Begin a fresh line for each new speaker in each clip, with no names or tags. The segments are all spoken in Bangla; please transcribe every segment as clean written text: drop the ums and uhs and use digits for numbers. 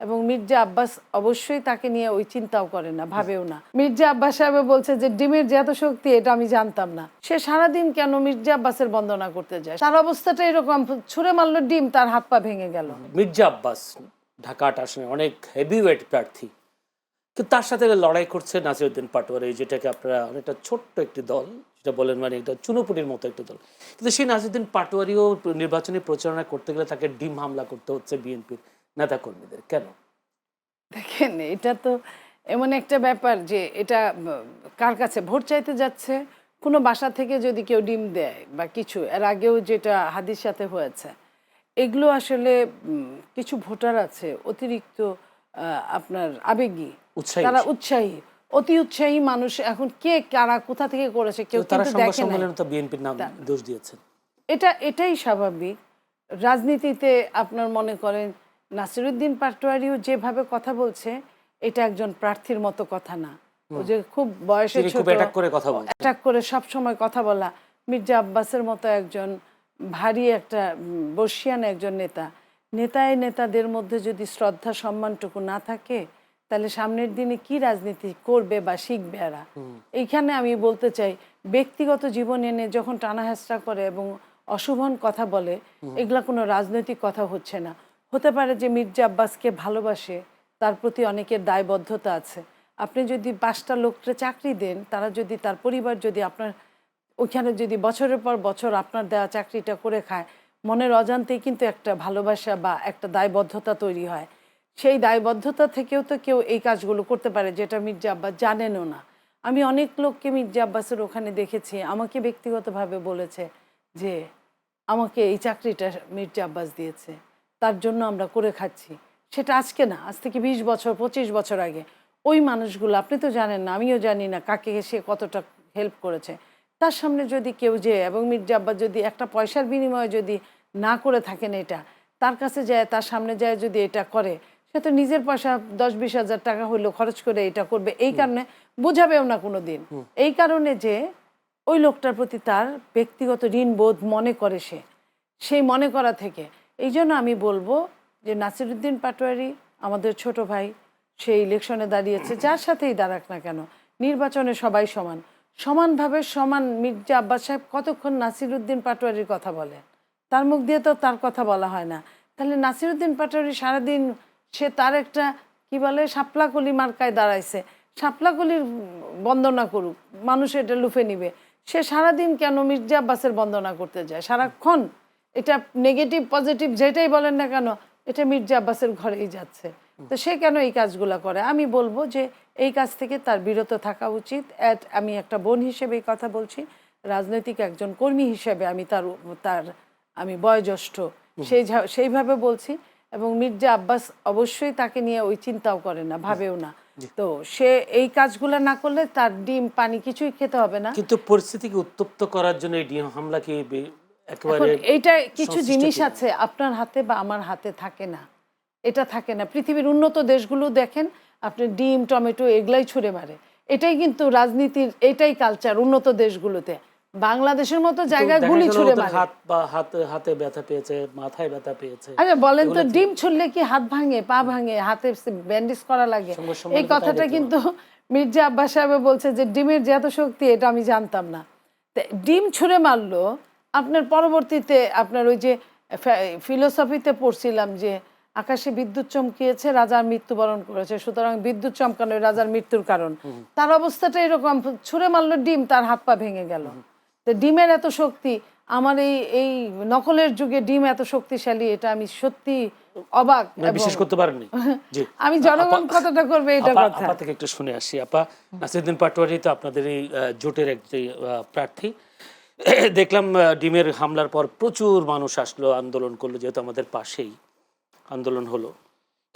এবং মির্জা আব্বাস অবশ্যই তাকে নিয়ে ওই চিন্তাও করে না, ভাবেও না। মির্জা আব্বাস সাহেব বলছে যে ডিমের যে এত শক্তি এটা আমি জানতাম না। সে সারাদিন কেন মির্জা আব্বাসের বন্দনা করতে যায়? তার অবস্থাটা এরকম, ছুঁড়ে মারলো ডিম, তার হাত পা ভেঙে গেল।
মির্জা আব্বাস ঢাকা ৮ আসনে অনেক হেভিওয়েট প্রার্থী, কিন্তু তার সাথে লড়াই করছে নাসিরউদ্দিন পাটোয়ারি, যেটাকে আপনারা অনেকটা ছোট্ট একটি দল যেটা বলেন, মানে একটা চুনোপুটির মতো একটা দল, কিন্তু সেই নাসিরউদ্দিন পাটোয়ারিও নির্বাচনী প্রচারণা করতে গেলে তাকে ডিম হামলা করতে হচ্ছে বিএনপির নেতাকর্মীদের। কেন?
দেখেন, এটা তো এমন একটা ব্যাপার যে এটা কার কাছে ভোট চাইতে যাচ্ছে, কোনো বাসা থেকে যদি কেউ ডিম দেয় বা কিছু, এর আগেও যেটা হাদির সাথে হয়েছে, এগুলো আসলে কিছু ভোটার আছে অতিরিক্ত আপনার আবেগী, তারা উৎসাহী, অতি উৎসাহী মানুষ। এখন কে কারা কোথা থেকে করেছে কেউ কিন্তু দেখে না।
বিএনপির নাম দোষ দিয়েছেন,
এটাই স্বাভাবিক রাজনীতিতে। আপনার মনে করেন নাসিরউদ্দিন পাটোয়ারিও যেভাবে কথা বলছে, এটা একজন প্রার্থীর মতো কথা না। ও যে খুব বয়সে ছোট, অ্যাটাক করে সব সময় কথা বলা। মির্জা আব্বাসের মতো একজন ভারী একটা বর্ষিয়ান একজন নেতাদের মধ্যে যদি শ্রদ্ধা সম্মানটুকু না থাকে, তাহলে সামনের দিনে কি রাজনীতি করবে বা শিখবে এরা? এইখানে আমি বলতে চাই, ব্যক্তিগত জীবন এনে যখন টানা হেঁচড়া করে এবং অশুভন কথা বলে, এগুলা কোনো রাজনৈতিক কথা হচ্ছে না। হতে পারে যে মির্জা আব্বাসকে ভালোবাসে, তার প্রতি অনেকের দায়বদ্ধতা আছে। আপনি যদি 5টা লোককে চাকরি দেন, তারা যদি, তার পরিবার যদি আপনার ওইখানে যদি বছরের পর বছর আপনার দেওয়া চাকরিটা করে খায়, মনের অজান্তেই কিন্তু একটা ভালোবাসা বা একটা দায়বদ্ধতা তৈরি হয়। সেই দায়বদ্ধতা থেকেও তো কেউ এই কাজগুলো করতে পারে, যেটা মির্জা আব্বাস জানেনও না। আমি অনেক লোককে মির্জা আব্বাসের ওখানে দেখেছি, আমাকে ব্যক্তিগতভাবে বলেছে যে আমাকে এই চাকরিটা মির্জা আব্বাস দিয়েছে, তার জন্য আমরা করে খাচ্ছি। সেটা আজকে না, আজ থেকে 20 বছর 25 বছর আগে। ওই মানুষগুলো আপনি তো জানেন না, আমিও জানি না কাকে সে কতটা হেল্প করেছে। তার সামনে যদি কেউ যে, এবং মির্জা আব্বাস যদি একটা পয়সার বিনিময়ে যদি না করে থাকেন, এটা তার কাছে যায়, তার সামনে যায় যদি এটা করে, সে তো নিজের পয়সা 10-20 হাজার টাকা হইলেও খরচ করে এটা করবে। এই কারণে বোঝাবেও না কোনো দিন। এই কারণে যে ওই লোকটার প্রতি তার ব্যক্তিগত ঋণবোধ মনে করে, সেই মনে করা থেকে। এই জন্য আমি বলবো যে নাসিরউদ্দিন পাটোয়ারি আমাদের ছোট ভাই, সেই ইলেকশনে দাঁড়িয়েছে, যার সাথেই দাঁড়াক না কেন, নির্বাচনে সবাই সমান, সমানভাবে সমান। মির্জা আব্বাস সাহেব কতক্ষণ নাসিরউদ্দিন পাটোয়ারির কথা বলে? তার মুখ দিয়ে তো তার কথা বলা হয় না। তাহলে নাসিরউদ্দিন পাটোয়ারি সারাদিন সে তার একটা কি বলে শাপলাকলি মার্কায় দাঁড়াইছে, শাপলাকলির বন্দনা করুক, মানুষ এটা লুফে নিবে। সে সারাদিন কেন মির্জা আব্বাসের বন্দনা করতে যায় সারাক্ষণ? এটা নেগেটিভ পজিটিভ যেটাই বলেন না কেন, এটা মির্জা আব্বাসের ঘরেই যাচ্ছে। তো সে কেন এই কাজগুলো করে? আমি বলবো যে এই কাজ থেকে তার বিরত থাকা উচিত। আমি একটা বোন হিসেবে এই কথা বলছি, রাজনৈতিক একজন কর্মী হিসেবে আমি তার আমি বয়োজ্যেষ্ঠ, সেইভাবে বলছি। এবং মির্জা আব্বাস অবশ্যই তাকে নিয়ে ওই চিন্তাও করে না, ভাবেও না। তো সে এই কাজগুলো না করলে তার ডিম পানি কিছুই খেতে হবে না।
কিন্তু পরিস্থিতিকে উত্তপ্ত করার জন্য এই ডিম হামলা কি একেবারে?
এইটা কিছু জিনিস আছে আপনার হাতে বা আমার হাতে থাকে না, এটা থাকে না। পৃথিবীর উন্নত দেশগুলো দেখেন, আপনি ডিম টমেটো এগুলাই ছুঁড়ে মারে। এটাই কিন্তু রাজনীতির, এটাই কালচার উন্নত দেশগুলোতে। বাংলাদেশের মতো জায়গায় গুলি ছুঁড়ে মারে।
হাতে ব্যথা পেয়েছে, মাথায় ব্যথা পেয়েছে।
আচ্ছা বলেন তো, ডিম ছুঁড়লে কি হাত ভাঙে, পা ভাঙে, হাতে ব্যান্ডেজ করা লাগে? এই কথাটা কিন্তু মির্জা আব্বাস সাহেব বলছে যে ডিমের যে এত শক্তি এটা আমি জানতাম না। ডিম ছুঁড়ে মারলো। আপনার পরবর্তীতে আপনার ওই যে ফিলোসফিতে পড়ছিলাম যে আকাশে বিদ্যুৎ চমকিয়েছে, রাজার মৃত্যুবরণ করেছে, সুতরাং বিদ্যুৎ চমকানো রাজার মৃত্যুর কারণ। তার অবস্থাটা এরকম, ছুঁড়ে মারলো ডিম, তার হাত পা ভেঙে গেল। তো ডিমের এত শক্তি, আমার এই নকলের যুগে ডিম এত শক্তিশালী, এটা আমি সত্যি অবাক।
বিশ্বাস করতে পারেননি? জি,
আমি জনগণ কতটা করবে এটা কথা।
আপা থেকে একটু শুনে আসি। আপা, নাসিরউদ্দিন পাটোয়ারি তো আপনাদের এই জোটের একটি প্রার্থী। দেখলাম ডিমের হামলার পর প্রচুর মানুষ আসলো, আন্দোলন করলো, যেহেতু আমাদের পাশেই আন্দোলন হলো।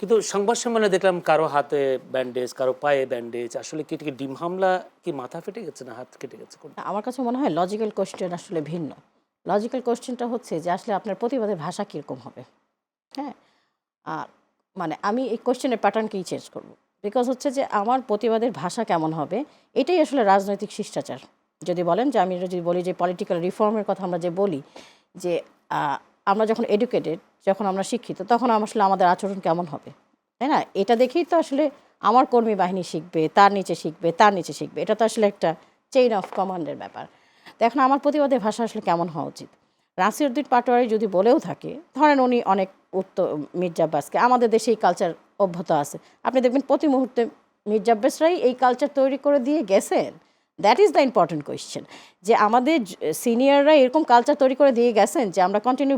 কিন্তু সংবাদ সম্মেলনে দেখলাম কারো হাতে ব্যান্ডেজ, কারো পায়ে ব্যান্ডেজ। আসলে কি ডিম হামলা কি মাথা ফেটে গেছে না হাত কেটে গেছে?
আমার কাছে মনে হয় লজিক্যাল কোয়েশ্চেন আসলে ভিন্ন। লজিক্যাল কোয়েশ্চেনটা হচ্ছে যে আসলে আপনার প্রতিবাদের ভাষা কীরকম হবে। হ্যাঁ, আর মানে আমি এই কোয়েশ্চেনের প্যাটার্নকেই চেঞ্জ করব। বিকজ হচ্ছে যে আমার প্রতিবাদের ভাষা কেমন হবে, এটাই আসলে রাজনৈতিক শিষ্টাচার। যদি বলেন যে আমি যদি বলি যে পলিটিক্যাল রিফর্মের কথা আমরা যে বলি, যে আমরা যখন এডুকেটেড, যখন আমরা শিক্ষিত, তখন আসলে আমাদের আচরণ কেমন হবে, তাই না? এটা দেখেই তো আসলে আমার কর্মী বাহিনী শিখবে, তার নিচে শিখবে, তার নিচে শিখবে। এটা তো আসলে একটা চেইন অফ কমান্ডের ব্যাপার। তো এখন আমার প্রতিবাদের ভাষা আসলে কেমন হওয়া উচিত? নাসিরউদ্দিন পাটোয়ারি যদি বলেও থাকে, ধরেন উনি অনেক মির্জা আব্বাসকে, আমাদের দেশে এই কালচার অভ্যত আছে। আপনি দেখবেন প্রতি মুহূর্তে মির্জা আব্বাসরাই এই কালচার তৈরি করে দিয়ে গেছেন। That is the important question, যে আমাদের সিনিয়ররা এরকম কালচার তৈরি করে দিয়ে গেছেন যে আমরা কন্টিনিউ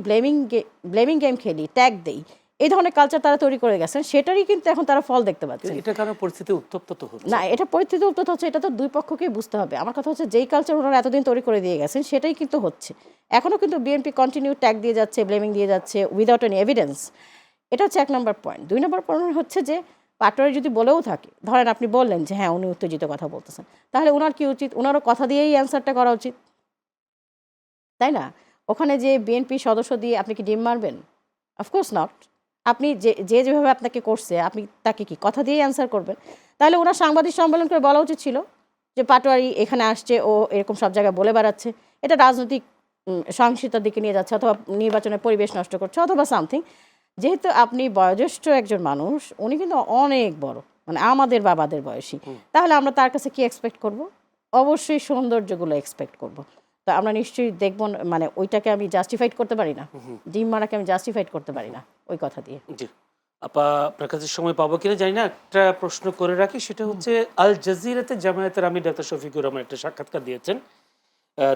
ব্লেমিং গেম খেলি, ট্যাগ দেই, এই ধরনের কালচার তারা তৈরি করে গেছেন। সেটারই কিন্তু এখন তারা ফল দেখতে পাচ্ছে।
এটা কারণে পরিস্থিতি উত্তপ্ত তো হচ্ছে
না, এটা পরিস্থিতি উত্তপ্ত হচ্ছে, এটা তো দুই পক্ষকেই বুঝতে হবে। আমার কথা হচ্ছে যেই কালচার ওনারা এতদিন তৈরি করে দিয়ে গেছেন সেটাই কিন্তু হচ্ছে। এখনও কিন্তু বিএনপি কন্টিনিউ ট্যাগ দিয়ে যাচ্ছে, ব্লেমিং দিয়ে যাচ্ছে উইদাউট এনি এভিডেন্স। এটা হচ্ছে 1 নম্বর পয়েন্ট। 2 নম্বর পয়েন্ট হচ্ছে যে পাটোয়ারি যদি বলেও থাকে, ধরেন আপনি বললেন যে হ্যাঁ উনি উত্তেজিত কথা বলতেছেন, তাহলে ওনার কি উচিত? ওনারও কথা দিয়েই অ্যান্সারটা করা উচিত, তাই না? ওখানে যে বিএনপি সদস্য দিয়ে আপনি কি ডিম মারবেন? Of course not. আপনি যেভাবে আপনাকে করছে, আপনি তাকে কি কথা দিয়েই অ্যান্সার করবেন? তাহলে ওনার সাংবাদিক সম্মেলন করে বলা উচিত ছিল যে পাটোয়ারি এখানে আসছে, ও এরকম সব জায়গায় বলে বেড়াচ্ছে, এটা রাজনৈতিক সহিংসতার দিকে নিয়ে যাচ্ছে, অথবা নির্বাচনের পরিবেশ নষ্ট করছে, অথবা সামথিং। যেহেতু আপনি বয়োজ্যেষ্ঠ একজন মানুষ, উনি কিন্তু অনেক বড়, মানে আমাদের বাবাদের বয়সী, তাহলে আমরা তার কাছে কি এক্সপেক্ট করব? অবশ্যই সৌন্দর্যগুলো এক্সপেক্ট করব। তো আমরা নিশ্চয়ই দেখব, মানে ওইটাকে আমি জাস্টিফাইড করতে পারি না, ডিম মারাকে আমি জাস্টিফাইড করতে পারি না ওই কথা দিয়ে।
জি আপা, আপনার কাছে সময় পাবো কিনা জানি না, একটা প্রশ্ন করে রাখি। সেটা হচ্ছে আল জাজিরাতে জামায়াতের আমির ডাক্তার শফিকুর রহমান একটা সাক্ষাৎকার দিয়েছেন।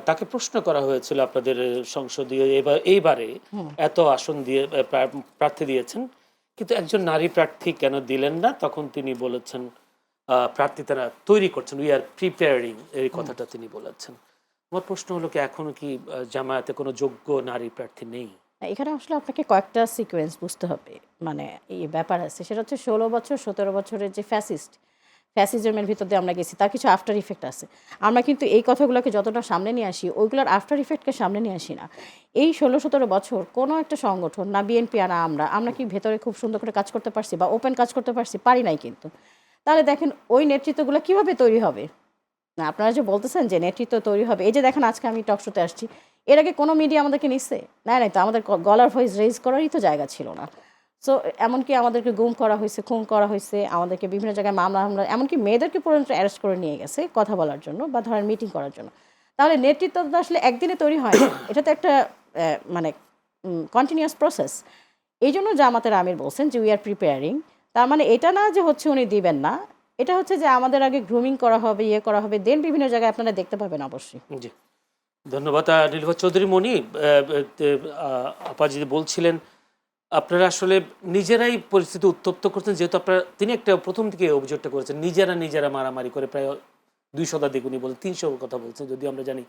তাকে প্রশ্ন করা হয়েছিল আপনাদের সংসদীয় এইবারে এত আসন দিয়ে প্রার্থী দিয়েছেন, কিন্তু একজন নারী প্রার্থী কেন দিলেন না? তখন তিনি বলেছেন প্রার্থী তারা তৈরি করছেন, উই আর প্রিপেয়ারিং, এই কথাটা তিনি বলেছেন। আমার প্রশ্ন হলো কি, এখনো কি জামায়াতে কোনো যোগ্য নারী প্রার্থী নেই?
এখানে আসলে আপনাকে কয়েকটা সিকোয়েন্স বুঝতে হবে, মানে এই ব্যাপার আছে। সেটা হচ্ছে 16 বছর 17 বছরের যে ফ্যাসিজমের ভিতর দিয়ে আমরা গেছি, তার কিছু আফটার ইফেক্ট আছে। আমরা কিন্তু এই কথাগুলোকে যতটা সামনে নিয়ে আসি, ওইগুলোর আফটার ইফেক্টকে সামনে নিয়ে আসি না। এই 16-17 বছর কোনো একটা সংগঠন, না বিএনপি আর আমরা কি ভেতরে খুব সুন্দর করে কাজ করতে পারছি বা ওপেন কাজ করতে পারছি? পারি নাই কিন্তু। তাহলে দেখেন ওই নেতৃত্বগুলো কীভাবে তৈরি হবে? না, আপনারা যে বলতেছেন যে নেতৃত্ব তৈরি হবে, এই যে দেখেন আজকে আমি টক শোতে আসছি, এর আগে কোনো মিডিয়া আমাদেরকে নিচ্ছে? নাই তো, আমাদের গলার ভয়েস রেজ করারই তো জায়গা ছিল না। সো এমনকি আমাদেরকে গুম করা হয়েছে, খুন করা হয়েছে, আমাদেরকে বিভিন্ন জায়গায় মামলা, এমনকি মেয়েদেরকে পর্যন্ত অ্যারেস্ট করে নিয়ে গেছে কথা বলার জন্য বা ধরেন মিটিং করার জন্য। তাহলে নেতৃত্ব তো আসলে একদিনে তৈরি হয় না, এটা তো একটা মানে কন্টিনিউয়াস প্রসেস। এই জন্য জামাতের আমির বলছেন যে উই আর প্রিপেয়ারিং। তার মানে এটা না যে হচ্ছে উনি দিবেন না, এটা হচ্ছে যে আমাদের আগে গ্রুমিং করা হবে, ইয়ে করা হবে, দেন বিভিন্ন জায়গায় আপনারা দেখতে পাবেন অবশ্যই।
জি ধন্যবাদ। নীলুফার চৌধুরী মনি, আপা যদি বলছিলেন আপনারা আসলে নিজেরাই পরিস্থিতি উত্তপ্ত করছেন, যেহেতু আপনারা, তিনি একটা প্রথম দিকে অভিযোগটা করেছেন নিজেরা মারামারি করে প্রায় 2 শতাধিক, উনি বলেন 300 কথা বলছেন, যদি আমরা জানি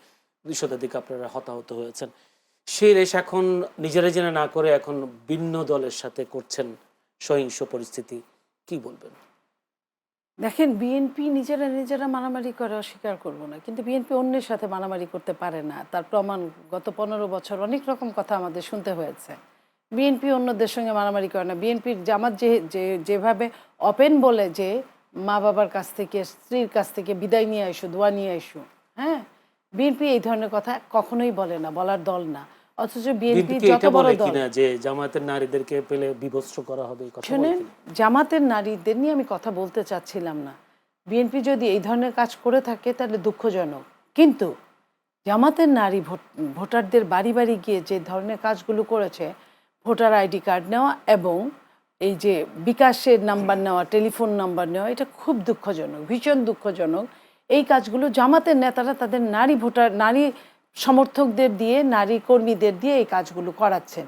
2 শতাধিক আপনারা হতাহত হয়েছেন। সেই রেশ এখন নিজেরা জেনে না করে এখন ভিন্ন দলের সাথে করছেন সহিংস পরিস্থিতি, কি বলবেন?
দেখেন, বিএনপি নিজেরা মারামারি করে, অস্বীকার করব না, কিন্তু বিএনপি অন্যের সাথে মারামারি করতে পারে না। তার প্রমাণ গত 15 বছর অনেক রকম কথা আমাদের শুনতে হয়েছে। বিএনপি অন্যদের সঙ্গে মারামারি করে না। বিএনপির জামাত যেভাবে ওপেন বলে যে মা বাবার কাছ থেকে, স্ত্রীর কাছ থেকে বিদায় নিয়ে আইসো, দোয়া নিয়ে আইসো, হ্যাঁ, বিএনপি এই ধরনের কথা কখনোই বলে না, বলার দল না। অথচ বিএনপি যত বড় দল,
যে জামাতের নারীদেরকে পেলে বিভৎস করা হবে,
শুনেন, জামাতের নারীদের নিয়ে আমি কথা বলতে চাচ্ছিলাম না। বিএনপি যদি এই ধরনের কাজ করে থাকে তাহলে দুঃখজনক, কিন্তু জামাতের নারী ভোটারদের বাড়ি বাড়ি গিয়ে যে ধরনের কাজগুলো করেছে, ভোটার আইডি কার্ড নেওয়া এবং এই যে বিকাশের নাম্বার নেওয়া, টেলিফোন নাম্বার নেওয়া, এটা খুব দুঃখজনক, ভীষণ দুঃখজনক। এই কাজগুলো জামাতের নেতারা তাদের নারী সমর্থকদের দিয়ে, নারী কর্মীদের দিয়ে এই কাজগুলো করাচ্ছেন।